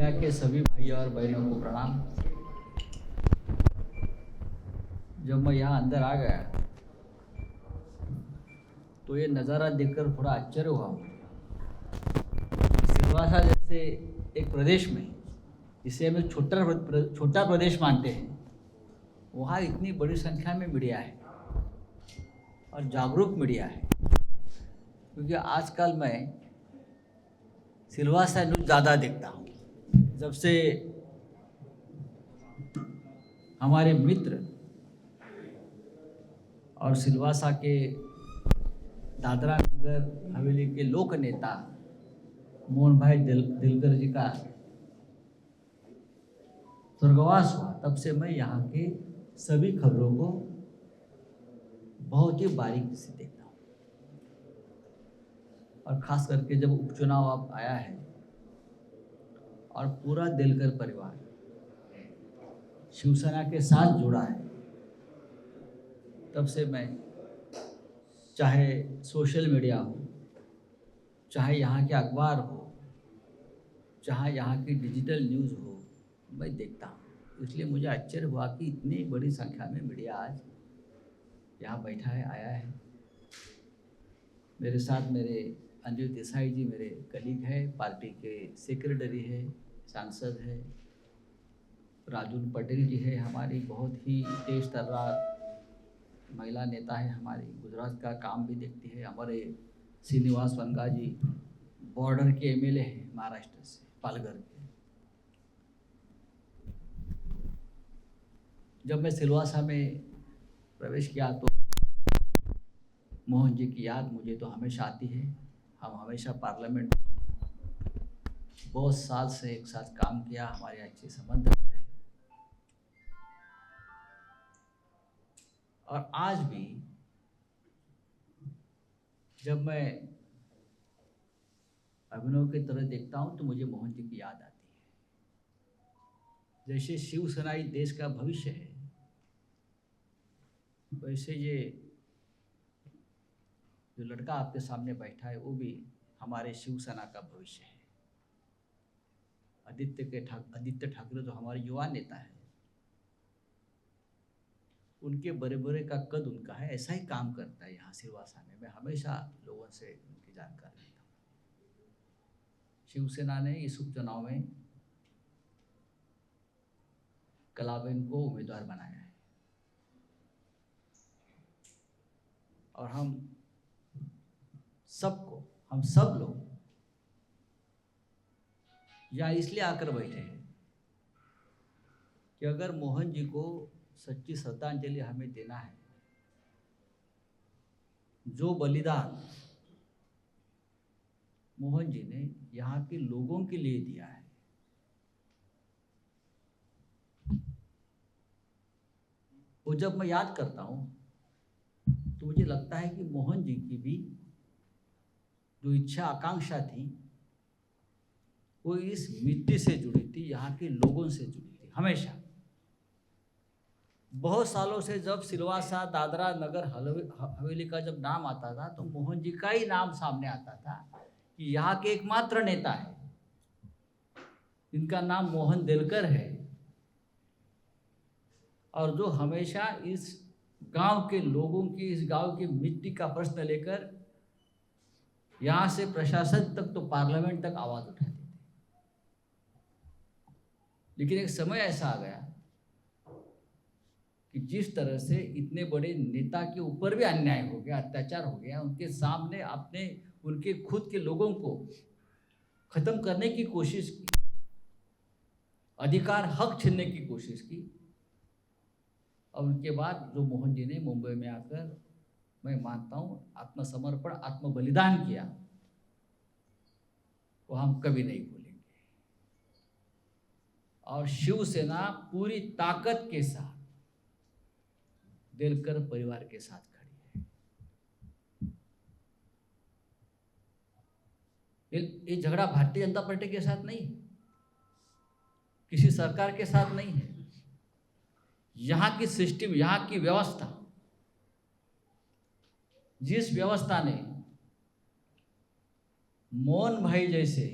दुनिया के सभी भाई और बहनों को प्रणाम। जब मैं यहाँ अंदर आ गया तो ये नज़ारा देखकर थोड़ा आश्चर्य हुआ। सिलवासा जैसे एक प्रदेश में, जिसे हम एक छोटा प्रदेश मानते हैं, वहाँ इतनी बड़ी संख्या में मीडिया है और जागरूक मीडिया है। क्योंकि आजकल मैं सिलवासा न्यूज़ ज़्यादा देखता हूँ। जब से हमारे मित्र और सिलवासा के दादरा नगर हवेली के लोक नेता मोहन भाई दिलकर जी का स्वर्गवास हुआ, तब से मैं यहाँ के सभी खबरों को बहुत ही बारीकी से देखता हूँ। और ख़ास करके जब उपचुनाव अब आया है और पूरा दिलकर परिवार शिवसेना के साथ जुड़ा है, तब से मैं, चाहे सोशल मीडिया हो, चाहे यहाँ के अखबार हो, चाहे यहाँ की डिजिटल न्यूज़ हो, मैं देखता हूँ। इसलिए मुझे आश्चर्य हुआ कि इतनी बड़ी संख्या में मीडिया आज यहाँ बैठा है, आया है। मेरे साथ मेरे अंजू देसाई जी मेरे कलीग है, पार्टी के सेक्रेटरी है, सांसद है, राजूल पटेल जी है, हमारी बहुत ही तेज तर्रार महिला नेता है, हमारी गुजरात का काम भी देखती है। हमारे श्रीनिवास वनगा जी बॉर्डर के एमएलए हैं महाराष्ट्र से, पालघर के। जब मैं सिलवासा में प्रवेश किया तो मोहन जी की याद मुझे तो हमेशा आती है। हम हमेशा पार्लियामेंट में बहुत साल से एक साथ काम किया, हमारे अच्छे संबंध रहे। और आज भी जब मैं अभिनव की तरह देखता हूँ तो मुझे मोहन जी की याद आती है। जैसे शिवसेना ही देश का भविष्य है, वैसे ये जो लड़का आपके सामने बैठा है वो भी हमारे शिवसेना का भविष्य है। आदित्य ठाकरे जो हमारे युवा नेता है, उनके बड़े बड़े का कद उनका है, ऐसा ही काम करता है यहाँ सिलवासा में। मैं हमेशा लोगों से उनकी जानकारी लेता हूँ। शिवसेना ने इस उपचुनाव में कलाबेन को उम्मीदवार बनाया है और हम सब लोग यहाँ इसलिए आकर बैठे हैं कि अगर मोहन जी को सच्ची श्रद्धांजलि हमें देना है, जो बलिदान मोहन जी ने यहाँ के लोगों के लिए दिया है, वो जब मैं याद करता हूँ तो मुझे लगता है कि मोहन जी की भी जो इच्छा आकांक्षा थी वो इस मिट्टी से जुड़ी थी, यहाँ के लोगों से जुड़ी थी। हमेशा बहुत सालों से जब सिलवासा दादरा नगर हवेली का जब नाम आता था तो मोहन जी का ही नाम सामने आता था कि यहाँ के एकमात्र नेता है जिनका नाम मोहन दिलकर है और जो हमेशा इस गांव के लोगों की, इस गांव की मिट्टी का प्रश्न लेकर यहाँ से प्रशासन तक तो पार्लियामेंट तक आवाज़ उठाते थे। लेकिन एक समय ऐसा आ गया कि जिस तरह से इतने बड़े नेता के ऊपर भी अन्याय हो गया, अत्याचार हो गया, उनके सामने आपने उनके खुद के लोगों को खत्म करने की कोशिश की, अधिकार हक छीनने की कोशिश की, और उनके बाद जो मोहन जी ने मुंबई में आकर, मैं मानता हूँ, आत्मसमर्पण, आत्म बलिदान किया, वो हम कभी नहीं भूलेंगे। और शिवसेना पूरी ताकत के साथ दिलकर परिवार के साथ खड़ी है। ये झगड़ा भारतीय जनता पार्टी के साथ नहीं है, किसी सरकार के साथ नहीं है। यहाँ की सिस्टम, यहाँ की व्यवस्था, जिस व्यवस्था ने मोहन भाई जैसे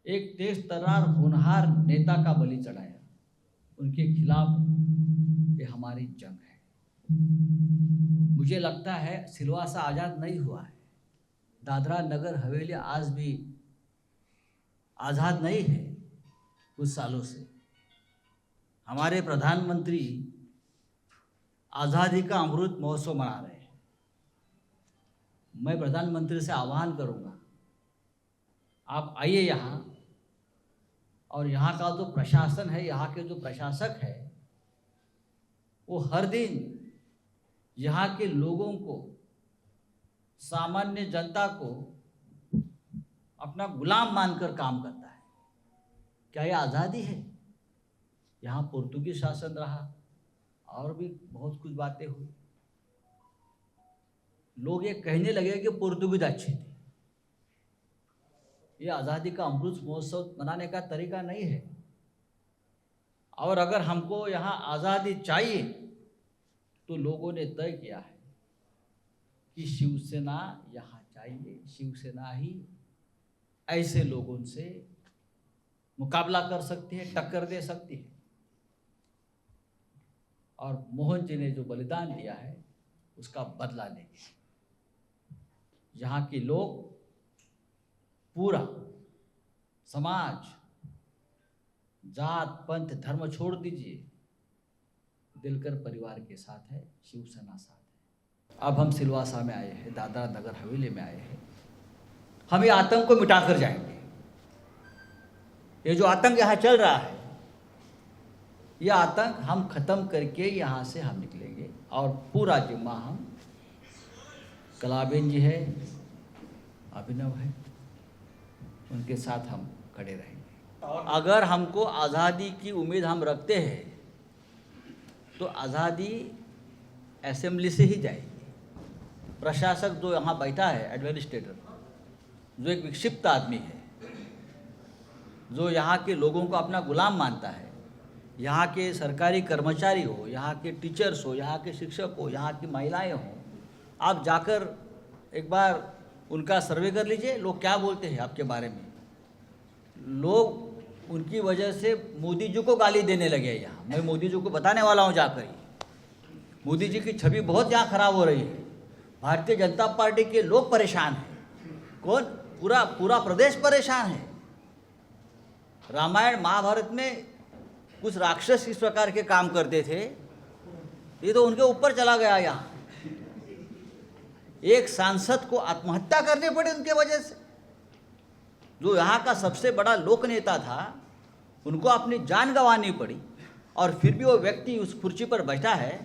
एक तेज तर्रार होनहार नेता का बलि चढ़ाया। उनके खिलाफ ये हमारी जंग है। मुझे लगता है सिलवासा आज़ाद नहीं हुआ है, दादरा नगर हवेली आज भी आज़ाद नहीं है। कुछ सालों से हमारे प्रधानमंत्री आज़ादी का अमृत महोत्सव मना रहे हैं। मैं प्रधानमंत्री से आह्वान करूंगा, आप आइए यहाँ, और यहाँ का जो प्रशासन है, यहाँ के जो प्रशासक है, वो हर दिन यहाँ के लोगों को, सामान्य जनता को अपना गुलाम मानकर काम करता है। क्या ये आज़ादी है? यहाँ पुर्तगाली शासन रहा और भी बहुत कुछ बातें हुई। लोग ये कहने लगे कि पुर्तगाली अच्छी थी। ये आज़ादी का अमृत महोत्सव मनाने का तरीका नहीं है। और अगर हमको यहाँ आज़ादी चाहिए तो लोगों ने तय किया है कि शिवसेना यहाँ चाहिए। शिवसेना ही ऐसे लोगों से मुकाबला कर सकती है, टक्कर दे सकती है। और मोहन जी ने जो बलिदान दिया है उसका बदला लेंगे। यहाँ के लोग, पूरा समाज, जात पंथ धर्म छोड़ दीजिए, दिलकर परिवार के साथ है, शिवसेना साथ है। अब हम सिलवासा में आए हैं, दादरा नगर हवेली में आए हैं। हम ये आतंक को मिटाकर जाएंगे। ये जो आतंक यहाँ चल रहा है, ये आतंक हम खत्म करके यहाँ से हम निकलेंगे। और पूरा जिम्मा हम, कलाबेन जी है, अभिनव है, उनके साथ हम खड़े रहेंगे। अगर हमको आज़ादी की उम्मीद हम रखते हैं तो आज़ादी असेंबली से ही जाएगी। प्रशासक जो यहाँ बैठा है, एडमिनिस्ट्रेटर, जो एक विक्षिप्त आदमी है, जो यहाँ के लोगों को अपना गुलाम मानता है, यहाँ के सरकारी कर्मचारी हो, यहाँ के टीचर्स हो, यहाँ के शिक्षक हो, यहाँ की महिलाएं हो, आप जाकर एक बार उनका सर्वे कर लीजिए। लोग क्या बोलते हैं आपके बारे में। लोग उनकी वजह से मोदी जी को गाली देने लगे। यहाँ मैं मोदी जी को बताने वाला हूँ जाकर ही। मोदी जी की छवि बहुत यहाँ खराब हो रही है। भारतीय जनता पार्टी के लोग परेशान हैं। कौन? पूरा प्रदेश परेशान है। रामायण महाभारत में कुछ राक्षस इस प्रकार के काम करते थे, ये तो उनके ऊपर चला गया। यहाँ एक सांसद को आत्महत्या करनी पड़ी उनके वजह से। जो यहाँ का सबसे बड़ा लोक नेता था, उनको अपनी जान गंवानी पड़ी, और फिर भी वो व्यक्ति उस कुर्सी पर बैठा है।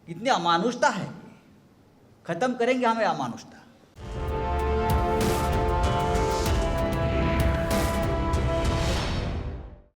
कितनी अमानुषता है। खत्म करेंगे हमें अमानुषता।